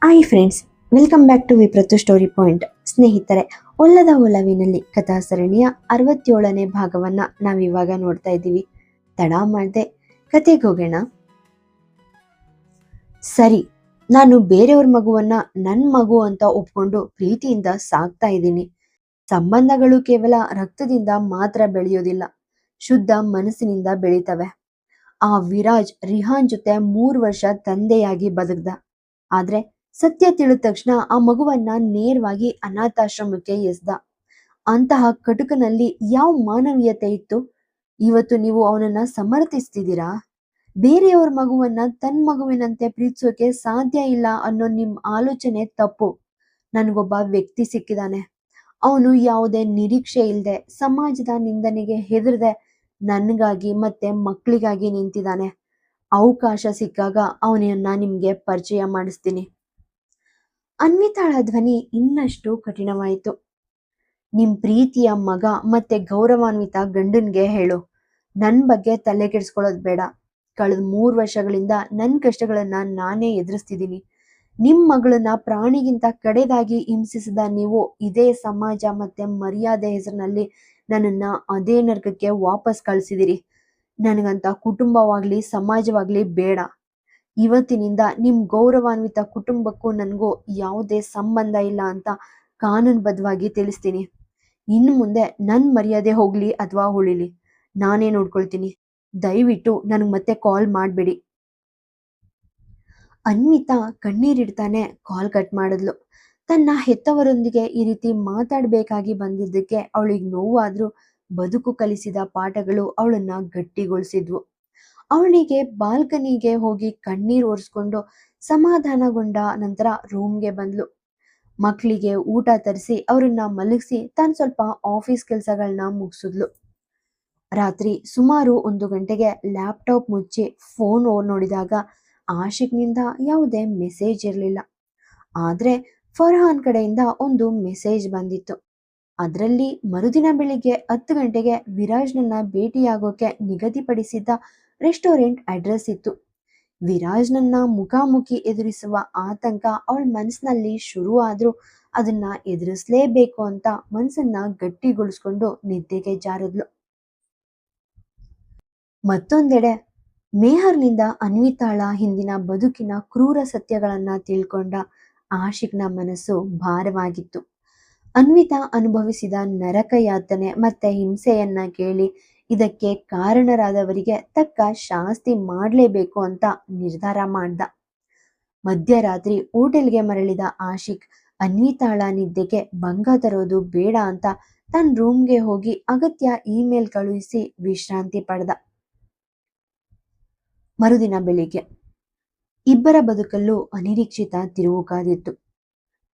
Hi friends, welcome back to ವಿಪ್ರತು story point. ಸ್ನೇಹಿತರೆ, ಒಲ್ಲದ ಒಲವಿನಲ್ಲಿ ಕಥಾ ಸರಣಿಯ 67ನೇ ಭಾಗವನ್ನ ನಾವಿವಾಗ ನೋಡ್ತಾ ಇದ್ದೀವಿ. ತಡ ಮಾಡದೆ ಕತೆಗೆ ಹೋಗೋಣ. ಸರಿ, ನಾನು ಬೇರೆಯವ್ರ ಮಗುವನ್ನ ನನ್ನ ಮಗು ಅಂತ ಒಪ್ಕೊಂಡು ಪ್ರೀತಿಯಿಂದ ಸಾಕ್ತಾ ಇದ್ದೀನಿ. ಸಂಬಂಧಗಳು ಕೇವಲ ರಕ್ತದಿಂದ ಮಾತ್ರ ಬೆಳೆಯೋದಿಲ್ಲ, ಶುದ್ಧ ಮನಸ್ಸಿನಿಂದ ಬೆಳೀತವೆ. ಆ ವಿರಾಜ್ ರಿಹಾನ್ ಜೊತೆ 3 ವರ್ಷ ತಂದೆಯಾಗಿ ಬದುಕ್ದ. ಆದ್ರೆ ಸತ್ಯ ತಿಳಿದ ತಕ್ಷಣ ಆ ಮಗುವನ್ನ ನೇರವಾಗಿ ಅನಾಥಾಶ್ರಮಕ್ಕೆ ಎಸ್ದ. ಅಂತಹ ಕಟುಕನಲ್ಲಿ ಯಾವ ಮಾನವೀಯತೆ ಇತ್ತು? ಇವತ್ತು ನೀವು ಅವನನ್ನ ಸಮರ್ಥಿಸ್ತಿದ್ದೀರಾ? ಬೇರೆಯವ್ರ ಮಗುವನ್ನ ತನ್ನ ಮಗುವಿನಂತೆ ಪ್ರೀತಿಸೋಕೆ ಸಾಧ್ಯ ಇಲ್ಲ ಅನ್ನೋ ನಿಮ್ ಆಲೋಚನೆ ತಪ್ಪು. ನನಗೊಬ್ಬ ವ್ಯಕ್ತಿ ಸಿಕ್ಕಿದಾನೆ. ಅವನು ಯಾವುದೇ ನಿರೀಕ್ಷೆ ಇಲ್ಲದೆ, ಸಮಾಜದ ನಿಂದನೆಗೆ ಹೆದರದೆ ನನ್ಗಾಗಿ ಮತ್ತೆ ಮಕ್ಕಳಿಗಾಗಿ ನಿಂತಿದ್ದಾನೆ. ಅವಕಾಶ ಸಿಕ್ಕಾಗ ಅವನನ್ನ ನಿಮ್ಗೆ ಪರಿಚಯ ಮಾಡಿಸ್ತೀನಿ. ಅನ್ವಿತಾಳ ಧ್ವನಿ ಇನ್ನಷ್ಟು ಕಠಿಣವಾಯಿತು. ನಿಮ್ ಪ್ರೀತಿಯ ಮಗ ಮತ್ತೆ ಗೌರವಾನ್ವಿತ ಗಂಡನ್ಗೆ ಹೇಳು, ನನ್ ಬಗ್ಗೆ ತಲೆ ಕೆಡಿಸ್ಕೊಳ್ಳೋದು ಬೇಡ. ಕಳೆದ 3 ವರ್ಷಗಳಿಂದ ನನ್ನ ಕಷ್ಟಗಳನ್ನ ನಾನೇ ಎದುರಿಸ್ತಿದ್ದೀನಿ. ನಿಮ್ ಮಗಳನ್ನ ಪ್ರಾಣಿಗಿಂತ ಕಡೆದಾಗಿ ಹಿಂಸಿಸಿದ ನೀವು ಇದೇ ಸಮಾಜ ಮತ್ತೆ ಮರ್ಯಾದೆ ಹೆಸರಿನಲ್ಲಿ ನನ್ನನ್ನ ಅದೇ ನರಕಕ್ಕೆ ವಾಪಸ್ ಕಳ್ಸಿದಿರಿ. ನನಗಂತ ಕುಟುಂಬವಾಗ್ಲಿ ಸಮಾಜವಾಗ್ಲಿ ಬೇಡ. ಇವತ್ತಿನಿಂದ ನಿಮ್ ಗೌರವಾನ್ವಿತ ಕುಟುಂಬಕ್ಕೂ ನನಗೂ ಯಾವುದೇ ಸಂಬಂಧ ಇಲ್ಲ ಅಂತ ಕಾನೂನುಬದ್ಧವಾಗಿ ತಿಳಿಸ್ತೀನಿ. ಇನ್ನು ಮುಂದೆ ನನ್ನ ಮರ್ಯಾದೆ ಹೋಗ್ಲಿ ಅಥವಾ ಉಳಿಲಿ, ನಾನೇ ನೋಡ್ಕೊಳ್ತೀನಿ. ದಯವಿಟ್ಟು ನನಗೆ ಮತ್ತೆ ಕಾಲ್ ಮಾಡಬೇಡಿ. ಅನ್ವಿತಾ ಕಣ್ಣೀರಿಡ್ತಾನೆ ಕಾಲ್ ಕಟ್ ಮಾಡಿದ್ಲು. ತನ್ನ ಹೆತ್ತವರೊಂದಿಗೆ ಈ ರೀತಿ ಮಾತಾಡ್ಬೇಕಾಗಿ ಬಂದಿದ್ದಕ್ಕೆ ಅವಳಿಗೆ ನೋವಾದ್ರೂ ಬದುಕು ಕಲಿಸಿದ ಪಾಠಗಳು ಅವಳನ್ನ ಗಟ್ಟಿಗೊಳಿಸಿದ್ವು. ಅವಳಿಗೆ ಬಾಲ್ಕನಿಗೆ ಹೋಗಿ ಕಣ್ಣೀರ್ ಒರೆಸ್ಕೊಂಡು ಸಮಾಧಾನಗೊಂಡ ನಂತರ ರೂಮ್ಗೆ ಬಂದ್ಲು. ಮಕ್ಕಳಿಗೆ ಊಟ ತರಿಸಿ ಅವ್ರನ್ನ ಮಲಗಿಸಿ ತಾನು ಸ್ವಲ್ಪ ಆಫೀಸ್ ಕೆಲಸಗಳನ್ನ ಮುಗಿಸಿದ್ಲು. ರಾತ್ರಿ ಸುಮಾರು 1 ಗಂಟೆಗೆ ಲ್ಯಾಪ್ಟಾಪ್ ಮುಚ್ಚಿ ಫೋನ್ ನೋಡಿದಾಗ ಆಶಿಕ್ನಿಂದ ಯಾವುದೇ ಮೆಸೇಜ್ ಇರಲಿಲ್ಲ. ಆದ್ರೆ ಫರ್ಹಾನ್ ಕಡೆಯಿಂದ ಒಂದು ಮೆಸೇಜ್ ಬಂದಿತ್ತು. ಅದರಲ್ಲಿ ಮರುದಿನ ಬೆಳಿಗ್ಗೆ 10 ಗಂಟೆಗೆ ವಿರಾಜ್ನನ್ನ ಭೇಟಿಯಾಗೋಕೆ ನಿಗದಿಪಡಿಸಿದ್ದ ರೆಸ್ಟೋರೆಂಟ್ ಅಡ್ರೆಸ್ ಇತ್ತು. ವಿರಾಜ್ನನ್ನ ಮುಖಾಮುಖಿ ಎದುರಿಸುವ ಆತಂಕ ಅವಳ ಮನಸ್ಸಿನಲ್ಲಿ ಶುರು ಆದ್ರೂ ಅದನ್ನ ಎದುರಿಸಲೇಬೇಕು ಅಂತ ಮನಸ್ಸನ್ನ ಗಟ್ಟಿಗೊಳಿಸ್ಕೊಂಡು ನಿದ್ದೆಗೆ ಜಾರದ್ಲು. ಮತ್ತೊಂದೆಡೆ ಮೇಹರ್ನಿಂದ ಅನ್ವಿತಾಳ ಹಿಂದಿನ ಬದುಕಿನ ಕ್ರೂರ ಸತ್ಯಗಳನ್ನ ತಿಳ್ಕೊಂಡ ಆಶಿಕ್ನ ಮನಸ್ಸು ಭಾರವಾಗಿತ್ತು. ಅನ್ವಿತಾ ಅನುಭವಿಸಿದ ನರಕ ಯಾತನೆ ಮತ್ತೆ ಹಿಂಸೆಯನ್ನ ಕೇಳಿ ಇದಕ್ಕೆ ಕಾರಣರಾದವರಿಗೆ ತಕ್ಕ ಶಾಸ್ತಿ ಮಾಡಲೇಬೇಕು ಅಂತ ನಿರ್ಧಾರ ಮಾಡ್ದ. ಮಧ್ಯರಾತ್ರಿ ಹೋಟೆಲ್ಗೆ ಮರಳಿದ ಆಶಿಕ್ ಅನ್ವಿತಾಳ ನಿದ್ದೆಗೆ ಭಂಗ ತರೋದು ಬೇಡ ಅಂತ ತನ್ನ ರೂಮ್ಗೆ ಹೋಗಿ ಅಗತ್ಯ ಇಮೇಲ್ ಕಳುಹಿಸಿ ವಿಶ್ರಾಂತಿ ಪಡೆದ. ಮರುದಿನ ಬೆಳಿಗ್ಗೆ ಇಬ್ಬರ ಬದುಕಲ್ಲೂ ಅನಿರೀಕ್ಷಿತ ತಿರುವು ಕಾದಿತ್ತು.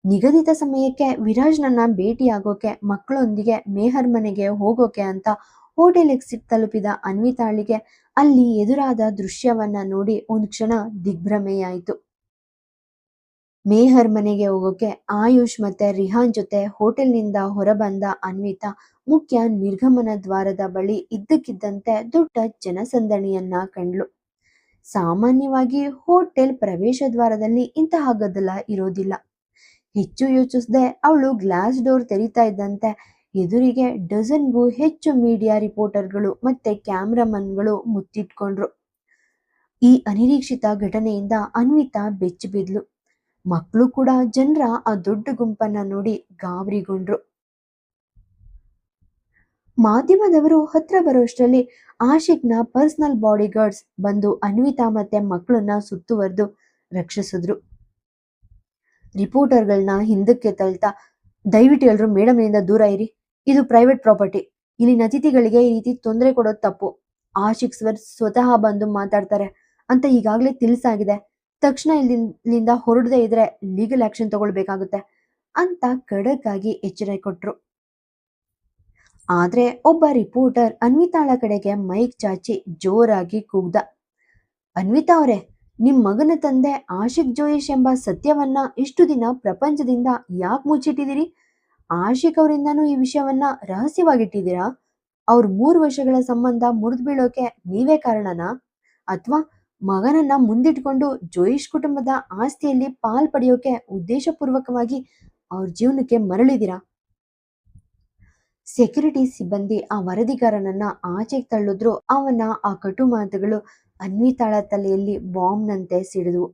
ನಿಗದಿತ ಸಮಯಕ್ಕೆ ವಿರಾಜ್ನನ್ನ ಭೇಟಿಯಾಗೋಕೆ ಮಕ್ಕಳೊಂದಿಗೆ ಮೇಹರ್ ಮನೆಗೆ ಹೋಗೋಕೆ ಅಂತ ಹೋಟೆಲ್ಗೆ ತಲುಪಿದ ಅನ್ವಿತಾಳಿಗೆ ಅಲ್ಲಿ ಎದುರಾದ ದೃಶ್ಯವನ್ನ ನೋಡಿ ಒಂದು ಕ್ಷಣ ದಿಗ್ಭ್ರಮೆಯಾಯಿತು. ಮೇಹರ್ ಮನೆಗೆ ಹೋಗೋಕೆ ಆಯುಷ್ ಮತ್ತೆ ರಿಹಾನ್ ಜೊತೆ ಹೋಟೆಲ್ನಿಂದ ಹೊರಬಂದ ಅನ್ವಿತಾ ಮುಖ್ಯ ನಿರ್ಗಮನ ದ್ವಾರದ ಬಳಿ ಇದ್ದಕ್ಕಿದ್ದಂತೆ ದೊಡ್ಡ ಜನಸಂದಣಿಯನ್ನ ಕಂಡ್ಲು. ಸಾಮಾನ್ಯವಾಗಿ ಹೋಟೆಲ್ ಪ್ರವೇಶ ದ್ವಾರದಲ್ಲಿ ಇಂತಹ ಗದ್ದಲ ಇರೋದಿಲ್ಲ. ಹೆಚ್ಚು ಯೋಚಿಸದೆ ಅವಳು ಗ್ಲಾಸ್ ಡೋರ್ ತೆರೀತಾ ಇದ್ದಂತೆ ಎದುರಿಗೆ ಡಜನ್ಗೂ ಹೆಚ್ಚು ಮೀಡಿಯಾ ರಿಪೋರ್ಟರ್ಗಳು ಮತ್ತೆ ಕ್ಯಾಮ್ರಾಮನ್ಗಳು ಮುತ್ತಿಟ್ಕೊಂಡ್ರು. ಈ ಅನಿರೀಕ್ಷಿತ ಘಟನೆಯಿಂದ ಅನ್ವಿತಾ ಬೆಚ್ಚಿಬಿದ್ಲು. ಮಕ್ಕಳು ಕೂಡ ಜನರ ಆ ದೊಡ್ಡ ಗುಂಪನ್ನ ನೋಡಿ ಗಾಬರಿಗೊಂಡ್ರು. ಮಾಧ್ಯಮದವರು ಹತ್ರ ಬರೋಷ್ಟರಲ್ಲಿ ಆಶಿಕ್ನ ಪರ್ಸನಲ್ ಬಾಡಿ ಗಾರ್ಡ್ಸ್ ಬಂದು ಅನ್ವಿತಾ ಮತ್ತೆ ಮಕ್ಕಳನ್ನ ಸುತ್ತುವರೆದು ರಕ್ಷಿಸಿದ್ರು. ರಿಪೋರ್ಟರ್ಗಳನ್ನ ಹಿಂದಕ್ಕೆ ತಳ್ತಾ, ದಯವಿಟ್ಟು ಎಲ್ಲರೂ ಮೇಡಮ್ನಿಂದ ದೂರ ಇರಿ, ಇದು ಪ್ರೈವೇಟ್ ಪ್ರಾಪರ್ಟಿ, ಇಲ್ಲಿನ ಅತಿಥಿಗಳಿಗೆ ಈ ರೀತಿ ತೊಂದರೆ ಕೊಡೋದು ತಪ್ಪು. ಆಶಿಕ್ ಸರ್ ಸ್ವತಃ ಬಂದು ಮಾತಾಡ್ತಾರೆ ಅಂತ ಈಗಾಗಲೇ ತಿಳಿಸಾಗಿದೆ. ತಕ್ಷಣ ಇಲ್ಲಿಂದ ಹೊರಡದೇ ಇದ್ರೆ ಲೀಗಲ್ ಆಕ್ಷನ್ ತಗೊಳ್ಬೇಕಾಗುತ್ತೆ ಅಂತ ಖಡಕ್ ಆಗಿ ಎಚ್ಚರಿಕೆ ಕೊಟ್ರು. ಆದ್ರೆ ಒಬ್ಬ ರಿಪೋರ್ಟರ್ ಅನ್ವಿತಾಳ ಕಡೆಗೆ ಮೈಕ್ ಚಾಚಿ ಜೋರಾಗಿ ಕೂಗ್ದ, ಅನ್ವಿತಾ ಅವರೇ, ನಿಮ್ ಮಗನ ತಂದೆ ಆಶಿಕ್ ಜೋಯಿಶ್ ಎಂಬ ಸತ್ಯವನ್ನ ಇಷ್ಟು ದಿನ ಪ್ರಪಂಚದಿಂದ ಯಾಕೆ ಮುಚ್ಚಿಟ್ಟಿದ್ದೀರಿ? ಆಶಿಕ್ ಅವರಿಂದನೂ ಈ ವಿಷಯವನ್ನ ರಹಸ್ಯವಾಗಿಟ್ಟಿದ್ದೀರಾ? ಅವ್ರ 3 ವರ್ಷಗಳ ಸಂಬಂಧ ಮುರಿದು ಬೀಳೋಕೆ ನೀವೇ ಕಾರಣನಾ? ಅಥವಾ ಮಗನನ್ನ ಮುಂದಿಟ್ಕೊಂಡು ಜೋಯಿಶ್ ಕುಟುಂಬದ ಆಸ್ತಿಯಲ್ಲಿ ಪಾಲ್ ಪಡೆಯೋಕೆ ಉದ್ದೇಶಪೂರ್ವಕವಾಗಿ ಅವ್ರ ಜೀವನಕ್ಕೆ ಮರಳಿದಿರಾ? ಸೆಕ್ಯೂರಿಟಿ ಸಿಬ್ಬಂದಿ ಆ ವರದಿಗಾರನನ್ನ ಆಚೆಗೆ ತಳ್ಳಿದ್ರು. ಅವನ ಆ ಕಟು ಮಾತುಗಳು ಅನ್ವಿತಾಳ ತಲೆಯಲ್ಲಿ ಬಾಂಬ್ನಂತೆ ಸಿಡಿದ್ವು.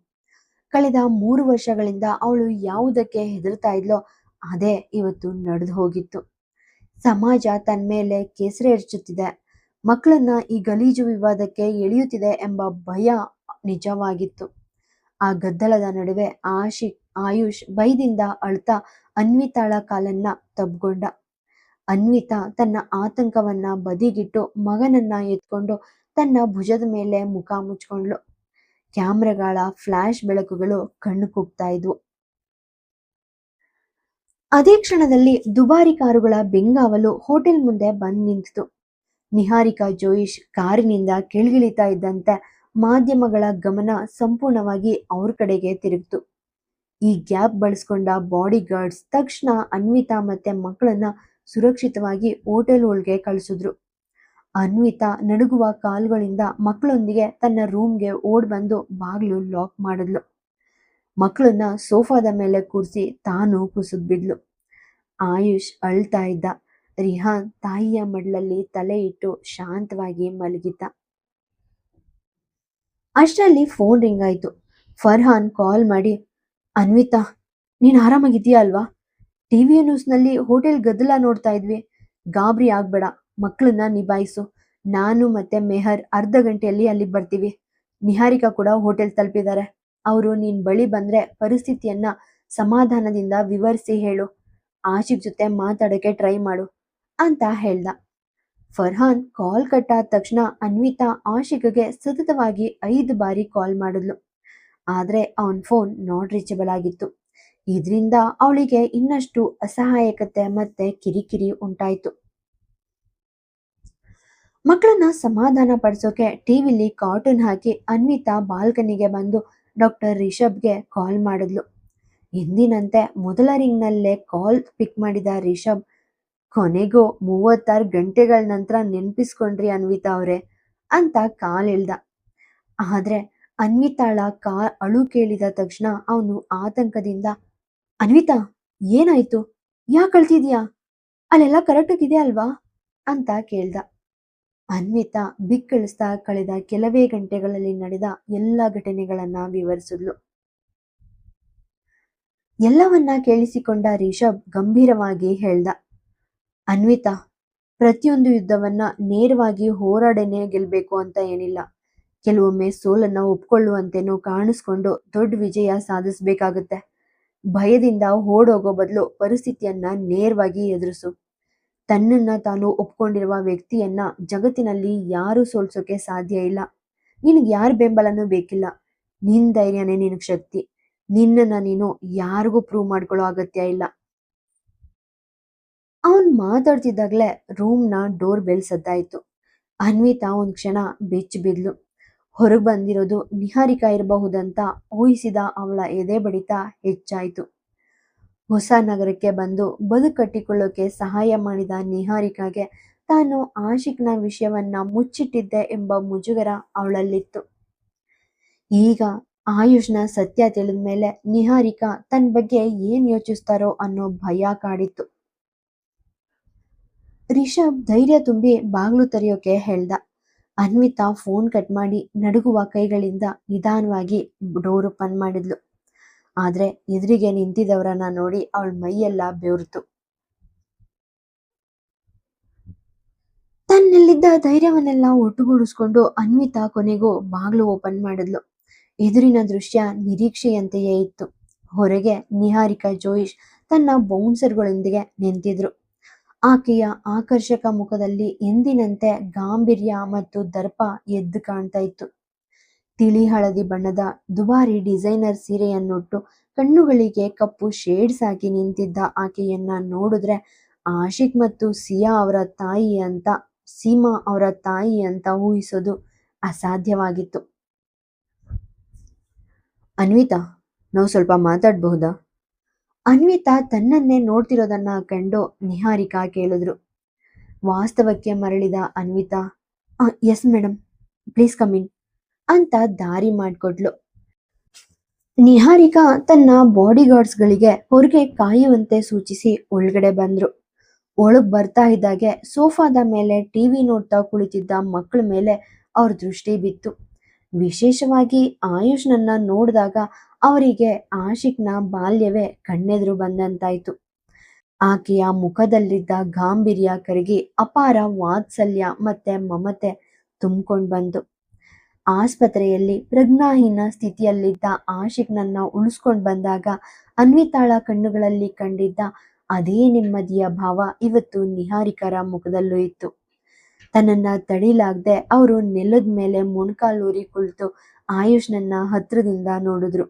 ಕಳೆದ 3 ವರ್ಷಗಳಿಂದ ಅವಳು ಯಾವುದಕ್ಕೆ ಹೆದರ್ತಾ ಇದ್ಲೋ ಅದೇ ಇವತ್ತು ನಡೆದು ಹೋಗಿತ್ತು. ಸಮಾಜ ತನ್ನ ಮೇಲೆ ಕೆಸರೆ ಎರಚುತ್ತಿದೆ, ಮಕ್ಕಳನ್ನ ಈ ಗಲೀಜು ವಿವಾದಕ್ಕೆ ಎಳೆಯುತ್ತಿದೆ ಎಂಬ ಭಯ ನಿಜವಾಗಿತ್ತು. ಆ ಗದ್ದಲದ ನಡುವೆ ಆಯುಷ್ ಭಯದಿಂದ ಅಳ್ತಾ ಅನ್ವಿತಾಳ ಕಾಲನ್ನ ತಬ್ಕೊಂಡ. ಅನ್ವಿತಾ ತನ್ನ ಆತಂಕವನ್ನ ಬದಿಗಿಟ್ಟು ಮಗನನ್ನ ಎತ್ಕೊಂಡು ತನ್ನ ಭುಜದ ಮೇಲೆ ಮುಖ ಮುಚ್ಕೊಂಡ್ಲು. ಕ್ಯಾಮ್ರಾಗಳ ಫ್ಲಾಶ್ ಬೆಳಕುಗಳು ಕಣ್ಣು ಕುಗ್ತಾ ಇದ್ವು. ಅದೇ ಕ್ಷಣದಲ್ಲಿ ದುಬಾರಿ ಕಾರುಗಳ ಬೆಂಗಾವಲು ಹೋಟೆಲ್ ಮುಂದೆ ಬಂದ್ ನಿಂತಿತು. ನಿಹಾರಿಕಾ ಜೋಯಿಶ್ ಕಾರಿನಿಂದ ಕೆಳಗಿಳಿತಾ ಇದ್ದಂತೆ ಮಾಧ್ಯಮಗಳ ಗಮನ ಸಂಪೂರ್ಣವಾಗಿ ಅವ್ರ ಕಡೆಗೆ ತಿರುಗಿತು. ಈ ಗ್ಯಾಪ್ ಬಳಸ್ಕೊಂಡ ಬಾಡಿ ಗಾರ್ಡ್ಸ್ ತಕ್ಷಣ ಅನ್ವಿತಾ ಮತ್ತೆ ಮಕ್ಕಳನ್ನ ಸುರಕ್ಷಿತವಾಗಿ ಹೋಟೆಲ್ ಒಳಗೆ ಕಳಿಸಿದ್ರು. ಅನ್ವಿತಾ ನಡುಗುವ ಕಾಲುಗಳಿಂದ ಮಕ್ಕಳೊಂದಿಗೆ ತನ್ನ ರೂಮ್ಗೆ ಓಡ್ ಬಂದು ಬಾಗ್ಲು ಲಾಕ್ ಮಾಡಿದ್ಲು. ಮಕ್ಕಳನ್ನ ಸೋಫಾದ ಮೇಲೆ ಕೂರಿಸಿ ತಾನು ಕುಸಿದ್ ಬಿದ್ಲು. ಆಯುಷ್ ಅಳ್ತಾ ಇದ್ದ. ರಿಹಾನ್ ತಾಯಿಯ ಮಡ್ಲಲ್ಲಿ ತಲೆ ಇಟ್ಟು ಶಾಂತವಾಗಿ ಮಲಗಿದ್ದ. ಅಷ್ಟರಲ್ಲಿ ಫೋನ್ ರಿಂಗ್ ಆಯ್ತು. ಫರ್ಹಾನ್ ಕಾಲ್ ಮಾಡಿ, ಅನ್ವಿತಾ, ನೀನ್ ಆರಾಮಾಗಿದ್ದೀಯಾ ಅಲ್ವಾ? ಟಿವಿ ನ್ಯೂಸ್ನಲ್ಲಿ ಹೋಟೆಲ್ ಗದ್ದಲ ನೋಡ್ತಾ ಇದ್ವಿ. ಗಾಬರಿ ಆಗ್ಬೇಡ, ಮಕ್ಕಳನ್ನ ನಿಭಾಯಿಸು. ನಾನು ಮತ್ತೆ ಮೆಹರ್ ಅರ್ಧ ಗಂಟೆಯಲ್ಲಿ ಅಲ್ಲಿಗೆ ಬರ್ತೀವಿ. ನಿಹಾರಿಕಾ ಕೂಡ ಹೋಟೆಲ್ ತಲುಪಿದ್ದಾರೆ. ಅವರು ನೀನ್ ಬಳಿ ಬಂದ್ರೆ ಪರಿಸ್ಥಿತಿಯನ್ನ ಸಮಾಧಾನದಿಂದ ವಿವರಿಸಿ ಹೇಳು. ಆಶಿಕ್ ಜೊತೆ ಮಾತಾಡೋಕೆ ಟ್ರೈ ಮಾಡು ಅಂತ ಹೇಳ್ದ. ಫರ್ಹಾನ್ ಕಾಲ್ ಕಟ್ ಆದ ತಕ್ಷಣ ಅನ್ವಿತಾ ಆಶಿಕ್ಗೆ ಸತತವಾಗಿ 5 ಬಾರಿ ಕಾಲ್ ಮಾಡಿದ್ಲು. ಆದ್ರೆ ಅವನ್ ಫೋನ್ ನಾಟ್ ರೀಚಬಲ್ ಆಗಿತ್ತು. ಇದರಿಂದ ಅವಳಿಗೆ ಇನ್ನಷ್ಟು ಅಸಹಾಯಕತೆ ಮತ್ತೆ ಕಿರಿಕಿರಿ ಉಂಟಾಯ್ತು. ಮಕ್ಕಳನ್ನ ಸಮಾಧಾನ ಪಡಿಸೋಕೆ ಟಿವಿಲಿ ಕಾರ್ಟೂನ್ ಹಾಕಿ ಅನ್ವಿತಾ ಬಾಲ್ಕನಿಗೆ ಬಂದು ಡಾಕ್ಟರ್ ರಿಷಬ್ಗೆ ಕಾಲ್ ಮಾಡಿದ್ಲು. ಎಂದಿನಂತೆ ಮೊದಲ ರಿಂಗ್ನಲ್ಲೇ ಕಾಲ್ ಪಿಕ್ ಮಾಡಿದ ರಿಷಬ್, ಕೊನೆಗೂ 36 ಗಂಟೆಗಳ ನಂತರ ನೆನ್ಪಿಸ್ಕೊಂಡ್ರಿ ಅನ್ವಿತಾ ಅವ್ರೆ ಅಂತ ಕಾಲ್ ಎಳ್ದ. ಆದ್ರೆ ಅನ್ವಿತಾಳ ಅಳು ಕೇಳಿದ ತಕ್ಷಣ ಅವನು ಆತಂಕದಿಂದ, ಅನ್ವಿತಾ, ಏನಾಯ್ತು? ಯಾಕೆ ಅಳ್ತಿದ್ಯಾ? ಅಲ್ಲೆಲ್ಲ ಕರೆಕ್ಟಾಗಿದೆ ಅಲ್ವಾ ಅಂತ ಕೇಳ್ದ. ಅನ್ವಿತಾ ಬಿಕ್ಕಳಿಸ್ತಾ ಕಳೆದ ಕೆಲವೇ ಗಂಟೆಗಳಲ್ಲಿ ನಡೆದ ಎಲ್ಲ ಘಟನೆಗಳನ್ನ ವಿವರಿಸಿದ್ಲು. ಎಲ್ಲವನ್ನ ಕೇಳಿಸಿಕೊಂಡ ರಿಷಬ್ ಗಂಭೀರವಾಗಿ ಹೇಳ್ದ, ಅನ್ವಿತಾ, ಪ್ರತಿಯೊಂದು ಯುದ್ಧವನ್ನ ನೇರವಾಗಿ ಹೋರಾಡನೆ ಗೆಲ್ಬೇಕು ಅಂತ ಏನಿಲ್ಲ. ಕೆಲವೊಮ್ಮೆ ಸೋಲನ್ನ ಒಪ್ಕೊಳ್ಳುವಂತೇನೋ ಕಾಣಿಸ್ಕೊಂಡು ದೊಡ್ಡ ವಿಜಯ ಸಾಧಿಸ್ಬೇಕಾಗತ್ತೆ. ಭಯದಿಂದ ಓಡೋಗೋ ಬದಲು ಪರಿಸ್ಥಿತಿಯನ್ನ ನೇರವಾಗಿ ಎದುರಿಸು. ತನ್ನನ್ನ ತಾನು ಒಪ್ಕೊಂಡಿರುವ ವ್ಯಕ್ತಿಯನ್ನ ಜಗತ್ತಿನಲ್ಲಿ ಯಾರು ಸೋಲ್ಸೋಕೆ ಸಾಧ್ಯ ಇಲ್ಲ. ನಿನಗೆ ಯಾರ ಬೆಂಬಲನೂ ಬೇಕಿಲ್ಲ. ನಿನ್ ಧೈರ್ಯನೇ ನಿನಗ್ ಶಕ್ತಿ. ನಿನ್ನನ್ನ ನೀನು ಯಾರಿಗೂ ಪ್ರೂವ್ ಮಾಡ್ಕೊಳ್ಳೋ ಅಗತ್ಯ ಇಲ್ಲ. ಅವನ್ ಮಾತಾಡ್ತಿದ್ದಾಗ್ಲೇ ರೂಮ್ನ ಡೋರ್ ಬೆಲ್ ಸದ್ದಾಯ್ತು. ಅನ್ವಿತಾ ಒಂದ್ ಕ್ಷಣ ಬೆಚ್ಚ ಬಿದ್ಲು. ಹೊರಗೆ ಬಂದಿರೋದು ನಿಹಾರಿಕಾ ಇರಬಹುದಂತ ಊಹಿಸಿದ ಅವಳ ಎದೆ ಬಡಿತ ಹೆಚ್ಚಾಯ್ತು. ಹೊಸ ನಗರಕ್ಕೆ ಬಂದು ಬದುಕಟ್ಟಿಕೊಳ್ಳೋಕೆ ಸಹಾಯ ಮಾಡಿದ ನಿಹಾರಿಕಾಗೆ ತಾನು ಆಶಿಕ್ನ ವಿಷಯವನ್ನ ಮುಚ್ಚಿಟ್ಟಿದ್ದೆ ಎಂಬ ಮುಜುಗರ ಅವಳಲ್ಲಿತ್ತು. ಈಗ ಆಯುಷ್ನ ಸತ್ಯ ತಿಳಿದ್ಮೇಲೆ ನಿಹಾರಿಕಾ ತನ್ನ ಬಗ್ಗೆ ಏನ್ ಯೋಚಿಸ್ತಾರೋ ಅನ್ನೋ ಭಯ ಕಾಡಿತ್ತು. ರಿಷಬ್ ಧೈರ್ಯ ತುಂಬಿ ಬಾಗ್ಲು ತೆರೆಯೋಕೆ ಹೇಳ್ದ. ಅನ್ವಿತಾ ಫೋನ್ ಕಟ್ ಮಾಡಿ ನಡುಗುವ ಕೈಗಳಿಂದ ನಿಧಾನವಾಗಿ ಡೋರ್ ಓಪನ್ ಮಾಡಿದ್ಲು. ಆದ್ರೆ ಎದುರಿಗೆ ನಿಂತಿದ್ದವರನ್ನ ನೋಡಿ ಅವಳ ಮೈಯೆಲ್ಲ ಬೆವರಿತು. ತನ್ನಲ್ಲಿದ್ದ ಧೈರ್ಯವನ್ನೆಲ್ಲ ಒಟ್ಟುಗೂಡಿಸ್ಕೊಂಡು ಅನ್ವಿತಾ ಕೊನೆಗೂ ಬಾಗ್ಲು ಓಪನ್ ಮಾಡಿದ್ಲು. ಎದುರಿನ ದೃಶ್ಯ ನಿರೀಕ್ಷೆಯಂತೆಯೇ ಇತ್ತು. ಹೊರಗೆ ನಿಹಾರಿಕಾ ಜೋಯಿಶ್ ತನ್ನ ಬೌನ್ಸರ್ಗಳೊಂದಿಗೆ ನಿಂತಿದ್ರು. ಆಕೆಯ ಆಕರ್ಷಕ ಮುಖದಲ್ಲಿ ಎಂದಿನಂತೆ ಗಾಂಭೀರ್ಯ ಮತ್ತು ದರ್ಪ ಎದ್ದು ಕಾಣ್ತಾ ಇತ್ತು. ತಿಳಿ ಹಳದಿ ಬಣ್ಣದ ದುಬಾರಿ ಡಿಸೈನರ್ ಸೀರೆಯನ್ನುಟ್ಟು ಕಣ್ಣುಗಳಿಗೆ ಕಪ್ಪು ಶೇಡ್ಸ್ ಹಾಕಿ ನಿಂತಿದ್ದ ಆಕೆಯನ್ನ ನೋಡಿದ್ರೆ ಆಶಿಕ್ ಮತ್ತು ಸೀಮಾ ಅವರ ತಾಯಿ ಅಂತ ಊಹಿಸೋದು ಅಸಾಧ್ಯವಾಗಿತ್ತು. ಅನ್ವಿತಾ, ನಾವು ಸ್ವಲ್ಪ ಮಾತಾಡಬಹುದಾ? ಅನ್ವಿತಾ ತನ್ನನ್ನೇ ನೋಡ್ತಿರೋದನ್ನ ಕಂಡು ನಿಹಾರಿಕಾ ಕೇಳಿದ್ರು. ವಾಸ್ತವಕ್ಕೆ ಮರಳಿದ Anvita, yes madam, please come in ಅಂತ ದಾರಿ ಮಾಡ್ಕೊಟ್ಲು. ನಿಹಾರಿಕಾ ತನ್ನ ಬಾಡಿಗಾರ್ಡ್ಸ್ಗಳಿಗೆ ಹೊರಗೆ ಕಾಯುವಂತೆ ಸೂಚಿಸಿ ಒಳಗಡೆ ಬಂದ್ರು. ಒಳಗ್ ಬರ್ತಾ ಇದ್ದಾಗೆ ಸೋಫಾದ ಮೇಲೆ ಟಿವಿ ನೋಡ್ತಾ ಕುಳಿತಿದ್ದ ಮಕ್ಕಳ ಮೇಲೆ ಅವ್ರ ದೃಷ್ಟಿ ಬಿತ್ತು. ವಿಶೇಷವಾಗಿ ಆಯುಷ್ನನ್ನ ನೋಡಿದಾಗ ಅವರಿಗೆ ಆಶಿಕ್ನ ಬಾಲ್ಯವೇ ಕಣ್ಣೆದುರು ಬಂದಂತಾಯ್ತು. ಆಕೆಯ ಮುಖದಲ್ಲಿದ್ದ ಗಾಂಭೀರ್ಯ ಕರಗಿ ಅಪಾರ ವಾತ್ಸಲ್ಯ ಮತ್ತೆ ಮಮತೆ ತುಂಬ್ಕೊಂಡ್ ಬಂತು. ಆಸ್ಪತ್ರೆಯಲ್ಲಿ ಪ್ರಜ್ಞಾಹೀನ ಸ್ಥಿತಿಯಲ್ಲಿದ್ದ ಆಶಿಕ್ನನ್ನ ಉಳಿಸ್ಕೊಂಡ್ ಬಂದಾಗ ಅನ್ವಿತಾಳ ಕಣ್ಣುಗಳಲ್ಲಿ ಕಂಡಿದ್ದ ಅದೇ ನೆಮ್ಮದಿಯ ಭಾವ ಇವತ್ತು ನಿಹಾರಿಕರ ಮುಖದಲ್ಲೂ ಇತ್ತು. ತನ್ನನ್ನ ತಡಿಲಾಗ್ದೆ ಅವರು ನೆಲದ ಮೇಲೆ ಮೊಣಕಾಲೂರಿ ಕುಳಿತು ಆಯುಷ್ನನ್ನ ಹತ್ರದಿಂದ ನೋಡಿದ್ರು.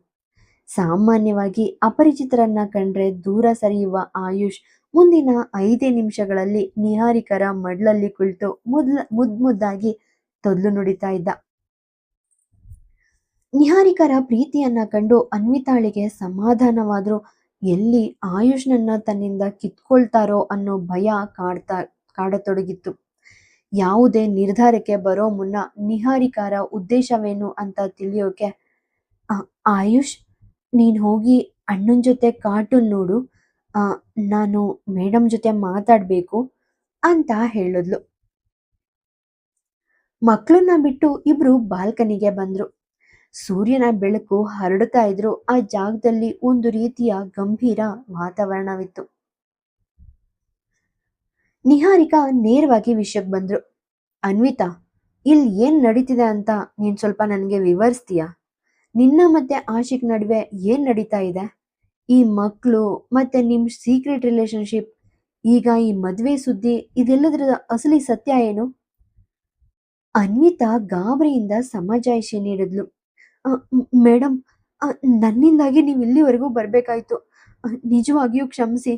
ಸಾಮಾನ್ಯವಾಗಿ ಅಪರಿಚಿತರನ್ನ ಕಂಡ್ರೆ ದೂರ ಸರಿಯುವ ಆಯುಷ್ ಮುಂದಿನ 5 ನಿಮಿಷಗಳಲ್ಲಿ ನಿಹಾರಿಕರ ಮಡ್ಲಲ್ಲಿ ಕುಳಿತು ಮುದ್ದಾಗಿ ತೊದ್ಲು ನುಡಿತಾ ಇದ್ದ. ನಿಹಾರಿಕರ ಪ್ರೀತಿಯನ್ನ ಕಂಡು ಅನ್ವಿತಾಳಿಗೆ ಸಮಾಧಾನವಾದ್ರೂ ಎಲ್ಲಿ ಆಯುಷ್ನನ್ನ ತನ್ನಿಂದ ಕಿತ್ಕೊಳ್ತಾರೋ ಅನ್ನೋ ಭಯ ಕಾಡತೊಡಗಿತ್ತು. ಯಾವುದೇ ನಿರ್ಧಾರಕ್ಕೆ ಬರೋ ಮುನ್ನ ನಿಹಾರಿಕರ ಉದ್ದೇಶವೇನು ಅಂತ ತಿಳಿಯೋಕೆ ಆಯುಷ್, ನೀನ್ ಹೋಗಿ ಅಣ್ಣನ ಜೊತೆ ಕಾರ್ಟೂನ್ ನೋಡು, ಆ ನಾನು ಮೇಡಮ್ ಜೊತೆ ಮಾತಾಡ್ಬೇಕು ಅಂತ ಹೇಳಿದ್ಲು. ಮಕ್ಕಳನ್ನ ಬಿಟ್ಟು ಇಬ್ರು ಬಾಲ್ಕನಿಗೆ ಬಂದ್ರು. ಸೂರ್ಯನ ಬೆಳಕು ಹರಡುತ್ತಾ ಇದ್ರು ಆ ಜಾಗದಲ್ಲಿ ಒಂದು ರೀತಿಯ ಗಂಭೀರ ವಾತಾವರಣವಿತ್ತು. ನಿಹಾರಿಕಾ ನೇರವಾಗಿ ವಿಷಯಕ್ಕೆ ಬಂದ್ರು. ಅನ್ವಿತಾ, ಇಲ್ಲಿ ಏನ್ ನಡೀತಿದೆ ಅಂತ ನೀನ್ ಸ್ವಲ್ಪ ನನಗೆ ವಿವರಿಸ್ತೀಯಾ? ನಿನ್ನ ಮತ್ತೆ ಆಶಿಕ್ ನಡುವೆ ಏನ್ ನಡೀತಾ ಇದೆ? ಈ ಮಕ್ಕಳು ಮತ್ತೆ ನಿಮ್ ಸೀಕ್ರೆಟ್ ರಿಲೇಶನ್ಶಿಪ್, ಈಗ ಈ ಮದ್ವೆ ಸುದ್ದಿ, ಇದೆಲ್ಲದರ ಅಸಲಿ ಸತ್ಯ ಏನು? ಅನ್ವಿತಾ ಗಾಬರಿಯಿಂದ ಸಮಜಾಯಿಷಿ ನೀಡಿದ್ಲು. ಮೇಡಮ್, ನನ್ನಿಂದಾಗಿ ನೀವು ಇಲ್ಲಿವರೆಗೂ ಬರ್ಬೇಕಾಯ್ತು. ನಿಜವಾಗಿಯೂ ಕ್ಷಮಿಸಿ.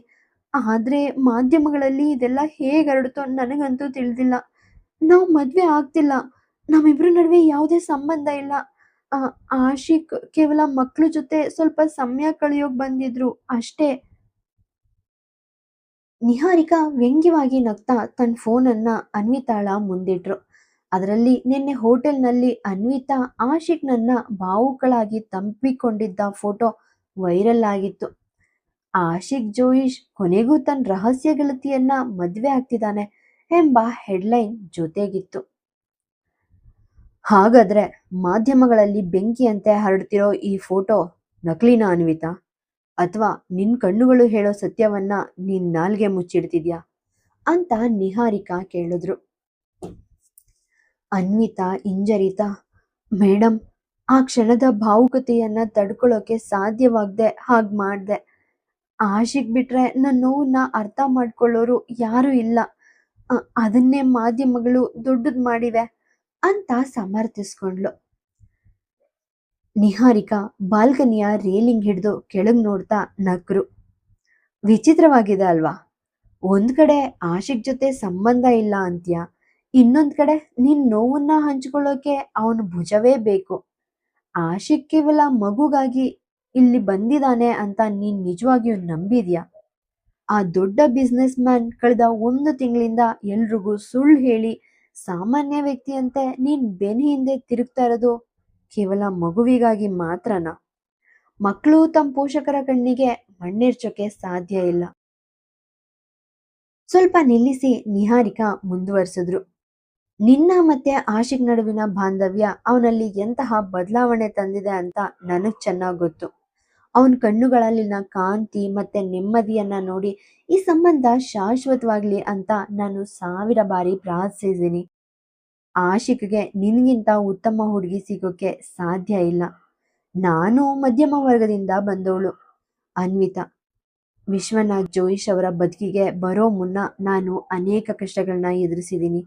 ಆದ್ರೆ ಮಾಧ್ಯಮಗಳಲ್ಲಿ ಇದೆಲ್ಲ ಹೇಗೆ ಹರಡುತ್ತೋ ನನಗಂತೂ ತಿಳಿದಿಲ್ಲ. ನಾವು ಮದ್ವೆ ಆಗ್ತಿಲ್ಲ. ನಮ್ಮಿಬ್ರ ನಡುವೆ ಯಾವುದೇ ಸಂಬಂಧ ಇಲ್ಲ. ಆ, ಆಶಿಕ್ ಕೇವಲ ಮಕ್ಳ ಜೊತೆ ಸ್ವಲ್ಪ ಸಮಯ ಕಳೆಯೋಕ್ ಬಂದಿದ್ರು ಅಷ್ಟೇ. ನಿಹಾರಿಕಾ ವ್ಯಂಗ್ಯವಾಗಿ ನಗ್ತಾ ತನ್ನ ಫೋನನ್ನ ಅನ್ವಿತಾಳ ಮುಂದಿಟ್ರು. ಅದರಲ್ಲಿ ನಿನ್ನೆ ಹೋಟೆಲ್ನಲ್ಲಿ ಅನ್ವಿತಾ ಆಶಿಕ್ನನ್ನ ಭಾವುಕಳಾಗಿ ತಂಪಿಕೊಂಡಿದ್ದ ಫೋಟೋ ವೈರಲ್ ಆಗಿತ್ತು. ಆಶಿಕ್ ಜೋಯಿಶ್ ಕೊನೆಗೂ ತನ್ನ ರಹಸ್ಯ ಗೆಳತಿಯನ್ನ ಮದ್ವೆ ಆಗ್ತಿದ್ದಾನೆ ಎಂಬ ಹೆಡ್ಲೈನ್ ಜೊತೆಗಿತ್ತು. ಹಾಗಾದ್ರೆ ಮಾಧ್ಯಮಗಳಲ್ಲಿ ಬೆಂಕಿಯಂತೆ ಹರಡ್ತಿರೋ ಈ ಫೋಟೋ ನಕಲಿನಾ ಅನ್ವಿತಾ? ಅಥವಾ ನಿನ್ ಕಣ್ಣುಗಳು ಹೇಳೋ ಸತ್ಯವನ್ನ ನೀನ್ ನಾಲ್ಗೆ ಮುಚ್ಚಿಡ್ತಿದ್ಯಾ ಅಂತ ನಿಹಾರಿಕಾ ಕೇಳಿದ್ರು. ಅನ್ವಿತಾ ಹಿಂಜರಿತಾ, ಮೇಡಮ್, ಆ ಕ್ಷಣದ ಭಾವುಕತೆಯನ್ನ ತಡ್ಕೊಳ್ಳೋಕೆ ಸಾಧ್ಯವಾಗದೆ ಹಾಗ್ ಮಾಡ್ದೆ. ಆಶಿಕ್ ಬಿಟ್ರೆ ನನ್ನ ನೋವನ್ನ ಅರ್ಥ ಮಾಡ್ಕೊಳ್ಳೋರು ಯಾರೂ ಇಲ್ಲ. ಅದನ್ನೇ ಮಾಧ್ಯಮಗಳು ದೊಡ್ಡದ್ ಮಾಡಿವೆ ಅಂತ ಸಮರ್ಥಿಸ್ಕೊಂಡ್ಲು. ನಿಹಾರಿಕಾ ಬಾಲ್ಕನಿಯ ರೇಲಿಂಗ್ ಹಿಡಿದು ಕೆಳಗ್ ನೋಡ್ತಾ ನಕ್ರು. ವಿಚಿತ್ರವಾಗಿದೆ ಅಲ್ವಾ? ಒಂದ್ ಕಡೆ ಆಶಿಕ್ ಜೊತೆ ಸಂಬಂಧ ಇಲ್ಲ ಅಂತ್ಯ, ಇನ್ನೊಂದ್ ಕಡೆ ನಿನ್ ನೋವನ್ನ ಹಂಚ್ಕೊಳ್ಳೋಕೆ ಅವನ ಭುಜವೇ ಬೇಕು. ಆಶಿಕ್ ಕೇವಲ ಮಗುಗಾಗಿ ಇಲ್ಲಿ ಬಂದಿದ್ದಾನೆ ಅಂತ ನೀನ್ ನಿಜವಾಗಿಯೂ ನಂಬಿದ್ಯಾ? ಆ ದೊಡ್ಡ ಬಿಸ್ನೆಸ್ ಮ್ಯಾನ್ ಕಳೆದ 1 ತಿಂಗಳಿಂದ ಎಲ್ರಿಗೂ ಸುಳ್ಳು ಹೇಳಿ ಸಾಮಾನ್ಯ ವ್ಯಕ್ತಿಯಂತೆ ನೀನ್ ಬೆನ್ ಹಿಂದೆ ತಿರುಗ್ತಾ ಇರೋದು ಕೇವಲ ಮಗುವಿಗಾಗಿ ಮಾತ್ರನಾ? ಮಕ್ಕಳು ತಮ್ಮ ಪೋಷಕರ ಕಣ್ಣಿಗೆ ಮಣ್ಣೆರ್ಚೋಕೆ ಸಾಧ್ಯ ಇಲ್ಲ. ಸ್ವಲ್ಪ ನಿಲ್ಲಿಸಿ ನಿಹಾರಿಕಾ ಮುಂದುವರಿಸಿದ್ರು. ನಿನ್ನ ಮತ್ತೆ ಆಶಿಕ್ ನಡುವಿನ ಬಾಂಧವ್ಯ ಅವನಲ್ಲಿ ಎಂತಹ ಬದಲಾವಣೆ ತಂದಿದೆ ಅಂತ ನನಗ್ ಚೆನ್ನಾಗ್ ಗೊತ್ತು. ಅವನ ಕಣ್ಣುಗಳಲ್ಲಿನ ಕಾಂತಿ ಮತ್ತೆ ನೆಮ್ಮದಿಯನ್ನ ನೋಡಿ ಈ ಸಂಬಂಧ ಶಾಶ್ವತವಾಗ್ಲಿ ಅಂತ ನಾನು 1000 ಬಾರಿ ಪ್ರಾರ್ಥಿಸಿದ್ದೀನಿ. ಆಶಿಕ್ಗೆ ನಿನ್ಗಿಂತ ಉತ್ತಮ ಹುಡುಗಿ ಸಿಗೋಕೆ ಸಾಧ್ಯ ಇಲ್ಲ. ನಾನು ಮಧ್ಯಮ ವರ್ಗದಿಂದ ಬಂದವಳು ಅನ್ವಿತಾ. ವಿಶ್ವನಾಥ್ ಜೋಯಿಶ್ ಅವರ ಬದುಕಿಗೆ ಬರೋ ಮುನ್ನ ನಾನು ಅನೇಕ ಕಷ್ಟಗಳನ್ನ ಎದುರಿಸಿದ್ದೀನಿ.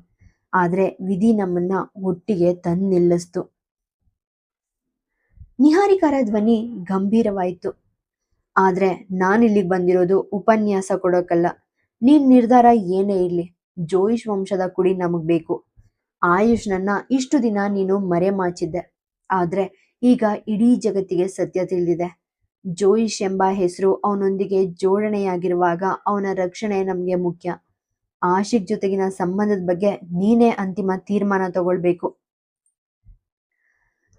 ಆದ್ರೆ ವಿಧಿ ನಮ್ಮನ್ನ ಒಟ್ಟಿಗೆ ತಂದು ನಿಲ್ಲಿಸ್ತು. ನಿಹಾರಿಕರ ಧ್ವನಿ ಗಂಭೀರವಾಯಿತು. ಆದ್ರೆ ನಾನಿಲ್ಲಿಗೆ ಬಂದಿರೋದು ಉಪನ್ಯಾಸ ಕೊಡೋಕಲ್ಲ. ನೀನ್ ನಿರ್ಧಾರ ಏನೇ ಇರ್ಲಿ, ಜೋಯಿಶ್ ವಂಶದ ಕುಡಿ ನಮಗ್ ಬೇಕು. ಆಯುಷ್ನನ್ನ ಇಷ್ಟು ದಿನ ನೀನು ಮರೆಮಾಚಿದ್ದೆ. ಆದ್ರೆ ಈಗ ಇಡೀ ಜಗತ್ತಿಗೆ ಸತ್ಯ ತಿಳಿದಿದೆ. ಜೋಯಿಶ್ ಎಂಬ ಹೆಸರು ಅವನೊಂದಿಗೆ ಜೋಡಣೆಯಾಗಿರುವಾಗ ಅವನ ರಕ್ಷಣೆ ನಮ್ಗೆ ಮುಖ್ಯ. ಆಶಿಕ್ ಜೊತೆಗಿನ ಸಂಬಂಧದ ಬಗ್ಗೆ ನೀನೇ ಅಂತಿಮ ತೀರ್ಮಾನ ತಗೊಳ್ಬೇಕು.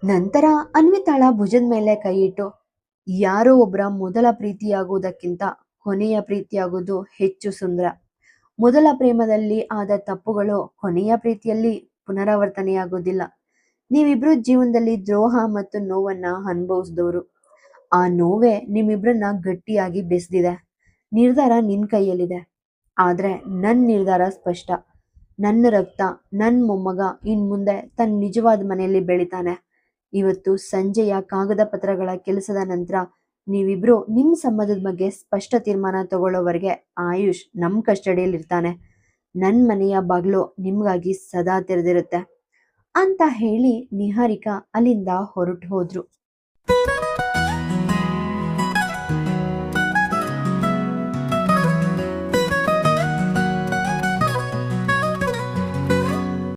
ನಂತರ ಅನ್ವಿತಾಳ ಭುಜದ ಮೇಲೆ ಕೈ ಇಟ್ಟು, ಯಾರೋ ಒಬ್ಬರ ಮೊದಲ ಪ್ರೀತಿಯಾಗುವುದಕ್ಕಿಂತ ಕೊನೆಯ ಪ್ರೀತಿಯಾಗುವುದು ಹೆಚ್ಚು ಸುಂದರ. ಮೊದಲ ಪ್ರೇಮದಲ್ಲಿ ಆದ ತಪ್ಪುಗಳು ಕೊನೆಯ ಪ್ರೀತಿಯಲ್ಲಿ ಪುನರಾವರ್ತನೆಯಾಗೋದಿಲ್ಲ. ನೀವಿಬ್ರು ಜೀವನದಲ್ಲಿ ದ್ರೋಹ ಮತ್ತು ನೋವನ್ನ ಅನುಭವಿಸಿದವರು. ಆ ನೋವೇ ನಿಮ್ಮಿಬ್ರನ್ನ ಗಟ್ಟಿಯಾಗಿ ಬೆಳೆಸ್ದಿದೆ. ನಿರ್ಧಾರ ನಿನ್ ಕೈಯಲ್ಲಿದೆ. ಆದ್ರೆ ನನ್ ನಿರ್ಧಾರ ಸ್ಪಷ್ಟ. ನನ್ನ ರಕ್ತ, ನನ್ ಮೊಮ್ಮಗ ಇನ್ ಮುಂದೆ ತನ್ನ ನಿಜವಾದ ಮನೆಯಲ್ಲಿ ಬೆಳಿತಾನೆ. ಇವತ್ತು ಸಂಜೆಯ ಕಾಗದ ಪತ್ರಗಳ ಕೆಲಸದ ನಂತರ ನೀವಿಬ್ರು ನಿಮ್ ಸಂಬಂಧದ ಬಗ್ಗೆ ಸ್ಪಷ್ಟ ತೀರ್ಮಾನ ತಗೊಳ್ಳೋವರೆಗೆ ಆಯುಷ್ ನಮ್ ಕಸ್ಟಡಿಯಲ್ಲಿರ್ತಾನೆ. ನನ್ ಮನೆಯ ಬಾಗ್ಲು ನಿಮ್ಗಾಗಿ ಸದಾ ತೆರೆದಿರುತ್ತೆ ಅಂತ ಹೇಳಿ ನಿಹಾರಿಕಾ ಅಲ್ಲಿಂದ ಹೊರಟು ಹೋದ್ರು.